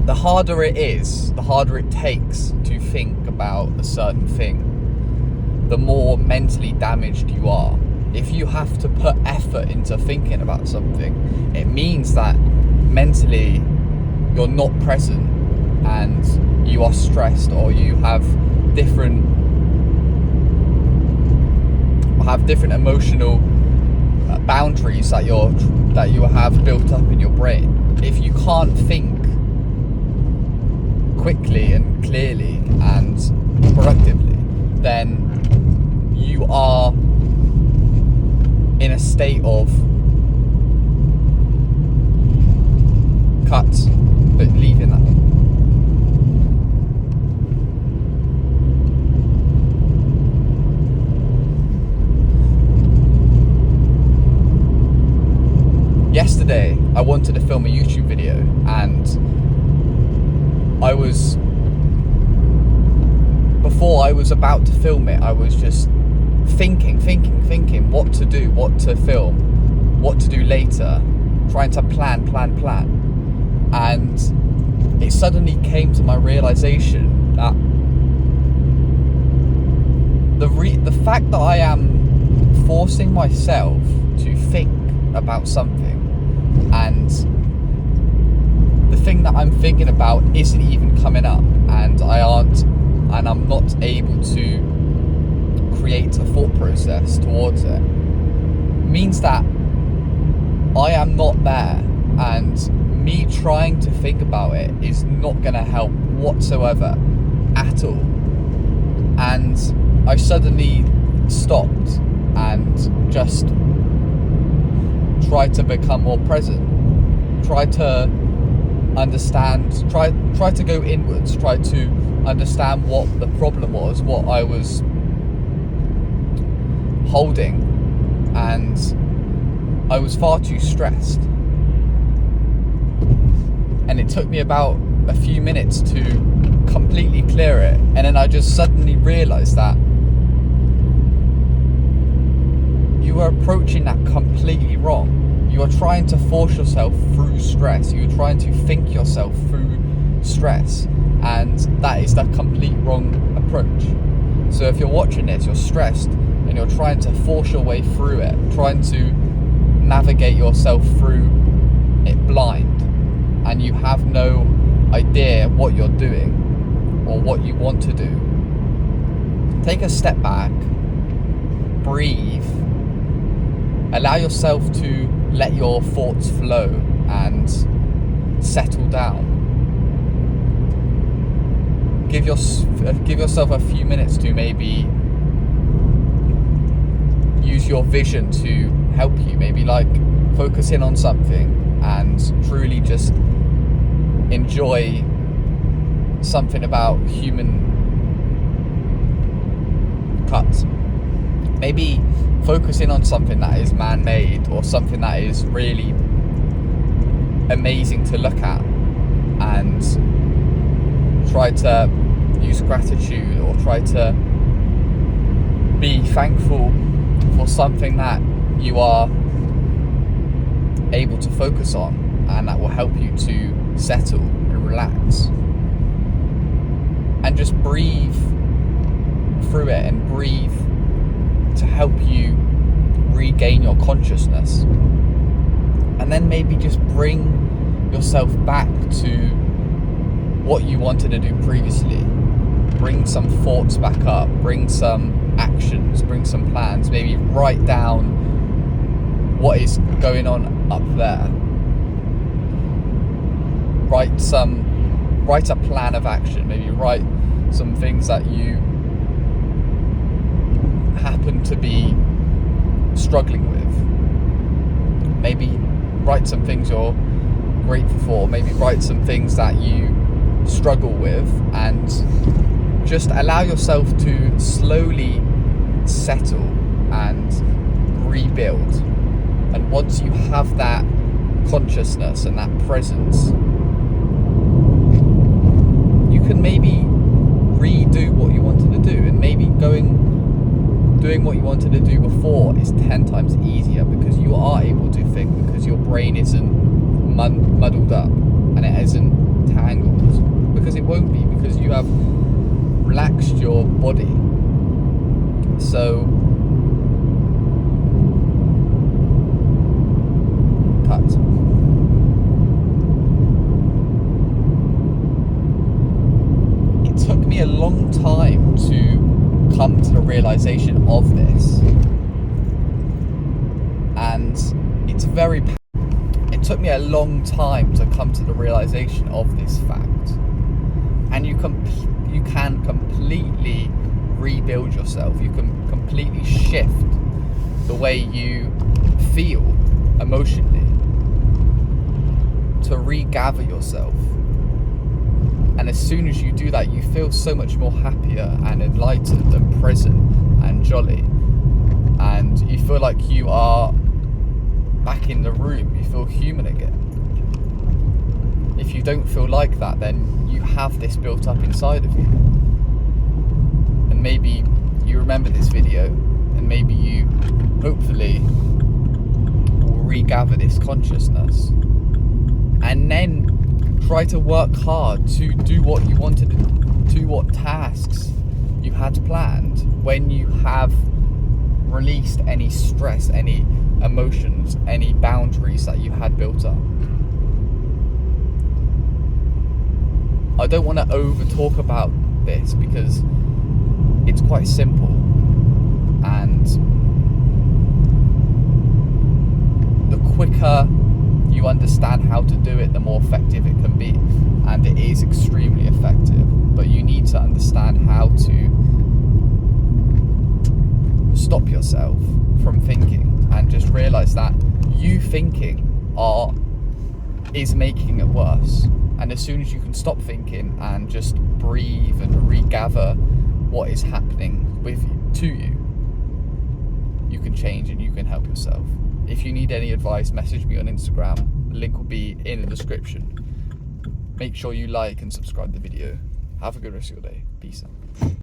the harder it is, the harder it takes to think about a certain thing, the more mentally damaged you are. If you have to put effort into thinking about something, it means that mentally you're not present and you are stressed, or you have different emotional boundaries that you have built up in your brain. If you can't think quickly and clearly and productively, then you are in a state of cuts, but leaving that. Yesterday, I wanted to film a YouTube video, and before I was about to film it, I was just thinking what to do, what to film, what to do later, trying to plan. And it suddenly came to my realization that the fact that I am forcing myself to think about something, and the thing that I'm thinking about isn't even coming up, and I'm not able to create a thought process towards it, means that I am not there, and me trying to think about it is not going to help whatsoever at all. And I suddenly stopped and just tried to become more present, tried to understand, try to go inwards, try to understand what the problem was, what I was holding, and I was far too stressed. And it took me about a few minutes to completely clear it, and then I just suddenly realised that you are approaching that completely wrong. You are trying to force yourself through stress. You are trying to think yourself through stress, and that is the complete wrong approach. So if you're watching this, you're stressed, and you're trying to force your way through it, trying to navigate yourself through it blind, and you have no idea what you're doing or what you want to do, take a step back, breathe, allow yourself to let your thoughts flow and settle down. Give yourself a few minutes to maybe use your vision to help you, maybe like focus in on something and truly just enjoy something about human cuts. Maybe focus in on something that is man-made, or something that is really amazing to look at, and try to use gratitude, or try to be thankful for something that you are able to focus on, and that will help you to settle and relax, and just breathe through it, and breathe to help you regain your consciousness. And then maybe just bring yourself back to what you wanted to do previously. Bring some thoughts back up, bring some actions, bring some plans. Maybe write down what is going on up there. Write a plan of action. Maybe write some things that you happen to be struggling with. Maybe write some things you're grateful for. Maybe write some things that you struggle with, and just allow yourself to slowly settle and rebuild. And once you have that consciousness and that presence, you can maybe redo what you wanted to do, and maybe doing what you wanted to do before is 10 times easier, because you are able to think, because your brain isn't muddled up and it isn't tangled. because you have relaxed your body. So cut. It took me a long time to come to the realization of this, and it's very. It took me a long time to come to the realization of this fact, and you can completely rebuild yourself. You can completely shift the way you feel emotionally to regather yourself. And as soon as you do that, you feel so much more happier and enlightened and present and jolly, and you feel like you are back in the room. You feel human again. If you don't feel like that, then you have this built up inside of you. And maybe you remember this video, and maybe you hopefully will regather this consciousness, and then try to work hard to do what you wanted to do, what tasks you had planned when you have released any stress, any emotions, any boundaries that you had built up. I don't want to over talk about this because it's quite simple, and the quicker you understand how to do it, the more effective it can be, and it is extremely effective. But you need to understand how to stop yourself from thinking and just realize that you thinking is making it worse. And as soon as you can stop thinking and just breathe and regather what is happening to you, you can change and you can help yourself. If you need any advice, message me on Instagram. The link will be in the description. Make sure you like and subscribe the video. Have a good rest of your day. Peace out.